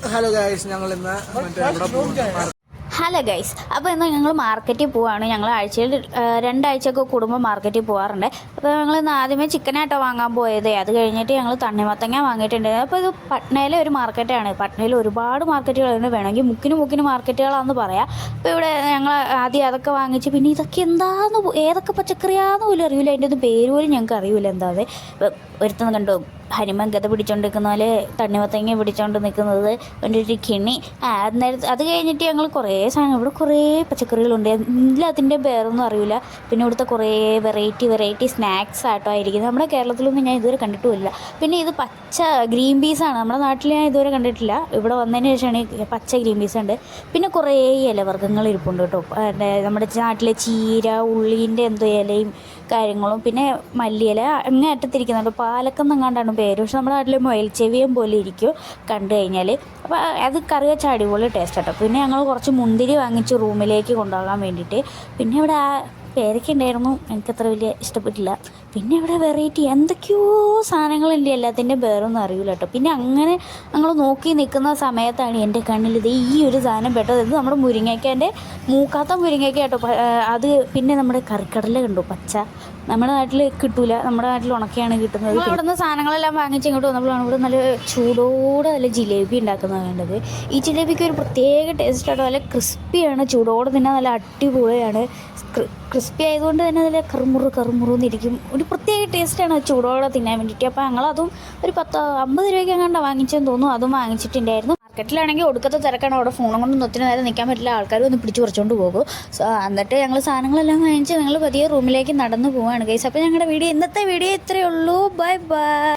Hello guys, ഞങ്ങൾ ഇന്ന് hello guys, അപ്പോൾ ഇന്ന് ഞങ്ങൾ മാർക്കറ്റിൽ പോവാണ്. ഞങ്ങൾ ആഴ്ചയിൽ 2 ആഴ്ചയൊക്കെ കൂടുമ്പോൾ മാർക്കറ്റിൽ പോകാറുണ്ട്. അപ്പോൾ ഞങ്ങൾ ഇന്ന് ആദ്യമേ ചിക്കനായിട്ടോ വാങ്ങാൻ പോയത്. അത് കഴിഞ്ഞിട്ട് ഞങ്ങൾ തണ്ണിമത്തങ്ങ വാങ്ങിയിട്ടുണ്ടായിരുന്നു. അപ്പോൾ ഇത് പട്നയിലെ ഒരു മാർക്കറ്റാണ്. പട്നയിൽ ഒരുപാട് മാർക്കറ്റുകളുണ്ട്, വേണമെങ്കിൽ മുക്കിന് മാർക്കറ്റുകളാണെന്ന് പറയാം. അപ്പോൾ ഇവിടെ ഞങ്ങൾ ആദ്യം അതൊക്കെ വാങ്ങിച്ച്, പിന്നെ ഇതൊക്കെ എന്താണെന്ന് ഏതൊക്കെ പച്ചക്കറിയാണെന്ന് പോലും അറിയില്ല, അതിൻ്റെ ഒന്നും പേര് പോലും ഞങ്ങൾക്ക് അറിയില്ല എന്താതെ. ഒരുത്തുനിന്ന് കണ്ടോ ഹനുമാൻ ഗത പിടിച്ചോണ്ടിരിക്കുന്ന പോലെ തണ്ണിമത്തങ്ങ പിടിച്ചോണ്ട് നിൽക്കുന്നത് എൻ്റെ ഒരു കിണി. അത് കഴിഞ്ഞിട്ട് ഞങ്ങൾ കുറേ സാധനം, ഇവിടെ കുറേ പച്ചക്കറികളുണ്ട്, എല്ലാത്തിൻ്റെ പേരൊന്നും അറിയില്ല. പിന്നെ ഇവിടുത്തെ കുറേ വെറൈറ്റി സ്നാക്സ് ആയിട്ടോ ആയിരിക്കുന്നത്. നമ്മുടെ കേരളത്തിലൊന്നും ഞാൻ ഇതുവരെ കണ്ടിട്ടുമില്ല. പിന്നെ ഇത് പച്ച ഗ്രീൻ പീസാണ്, നമ്മുടെ നാട്ടിൽ ഞാൻ ഇതുവരെ കണ്ടിട്ടില്ല. ഇവിടെ വന്നതിന് ശേഷമാണ് ഈ പച്ച ഗ്രീൻ പീസ് ഉണ്ട്. പിന്നെ കുറേ ഇലവർഗ്ഗങ്ങൾ ഇരിപ്പുണ്ട് കേട്ടോ. നമ്മുടെ നാട്ടിലെ ചീര, ഉള്ളീൻ്റെ എന്തോ ഇലയും കാര്യങ്ങളും, പിന്നെ മല്ലിയില അങ്ങേ അറ്റത്തിരിക്കുന്നുണ്ട്. പാലക്കെന്നെങ്ങാണ്ടാണ് പേര്, പക്ഷെ നമ്മുടെ നാട്ടിൽ മൊയൽച്ചെവിയം പോലെ ഇരിക്കും കണ്ടു കഴിഞ്ഞാൽ. അപ്പോൾ അത് കറി വെച്ച അടിപൊളി ടേസ്റ്റ് കേട്ടോ. പിന്നെ ഞങ്ങൾ കുറച്ച് മുന്തിരി വാങ്ങിച്ചു റൂമിലേക്ക് കൊണ്ടുപോകാൻ വേണ്ടിയിട്ട്. പിന്നെ ഇവിടെ പേരയ്ക്ക ഉണ്ടായിരുന്നു, എനിക്കത്ര വലിയ ഇഷ്ടപ്പെട്ടില്ല. പിന്നെ ഇവിടെ വെറൈറ്റി എന്തൊക്കെയോ സാധനങ്ങളുണ്ട്, എല്ലാത്തിൻ്റെ പേരൊന്നും അറിയില്ല കേട്ടോ. പിന്നെ അങ്ങനെ ഞങ്ങൾ നോക്കി നിൽക്കുന്ന സമയത്താണ് എൻ്റെ കണ്ണിൽ ഇത് ഈ ഒരു സാധനം പെട്ടത്. ഇത് നമ്മുടെ മുരിങ്ങയ്ക്കൻ്റെ മൂക്കാത്ത മുരിങ്ങയ്ക്ക കേട്ടോ. അത് പിന്നെ നമ്മുടെ കറിക്കടല കണ്ടു, പച്ച. നമ്മുടെ നാട്ടിൽ കിട്ടൂല, നമ്മുടെ നാട്ടിൽ ഉണക്കിയാണ് കിട്ടുന്നത്. അവിടെ നിന്ന് സാധനങ്ങളെല്ലാം വാങ്ങിച്ച് ഇങ്ങോട്ട് വന്നപ്പോഴാണ് ഇവിടെ നല്ല ചൂടോടെ നല്ല ജിലേബി ഉണ്ടാക്കുന്നത് വേണ്ടത്. ഈ ജിലേബിക്ക് ഒരു പ്രത്യേക ടേസ്റ്റ് ആട്ടോ, നല്ല ക്രിസ്പിയാണ്, ചൂടോടെ തന്നെ നല്ല അടിപൊളിയാണ്. ക്രിസ്പി ആയതുകൊണ്ട് തന്നെ നല്ല കറുമുറുന്നിരിക്കും. ഒരു പ്രത്യേക ടേസ്റ്റാണ് ചൂടോടെ തിന്നാൻ വേണ്ടിയിട്ട്. അപ്പോൾ ഞങ്ങളതും ഒരു 50 രൂപയ്ക്ക് എങ്ങാണ്ട് വാങ്ങിച്ചെന്ന് തോന്നുന്നു, അതും വാങ്ങിച്ചിട്ടുണ്ടായിരുന്നു. മാർക്കറ്റിലാണെങ്കിൽ ഒടുക്കത്തെ തിരക്കാണ്, അവിടെ ഫോണും കൊണ്ട് ഒത്തിരി നേരം നിൽക്കാൻ പറ്റില്ല, ആൾക്കാരും ഒന്ന് പിടിച്ച് കുറച്ചുകൊണ്ട് പോകും. എന്നിട്ട് ഞങ്ങൾ സാധനങ്ങളെല്ലാം വാങ്ങിച്ച് ഞങ്ങൾ പതിയെ റൂമിലേക്ക് നടന്നു പോവുകയാണ് ഗൈസ്. അപ്പോൾ ഞങ്ങളുടെ ഇന്നത്തെ വീഡിയോ ഇത്രയേ ഉള്ളൂ. Bye bye.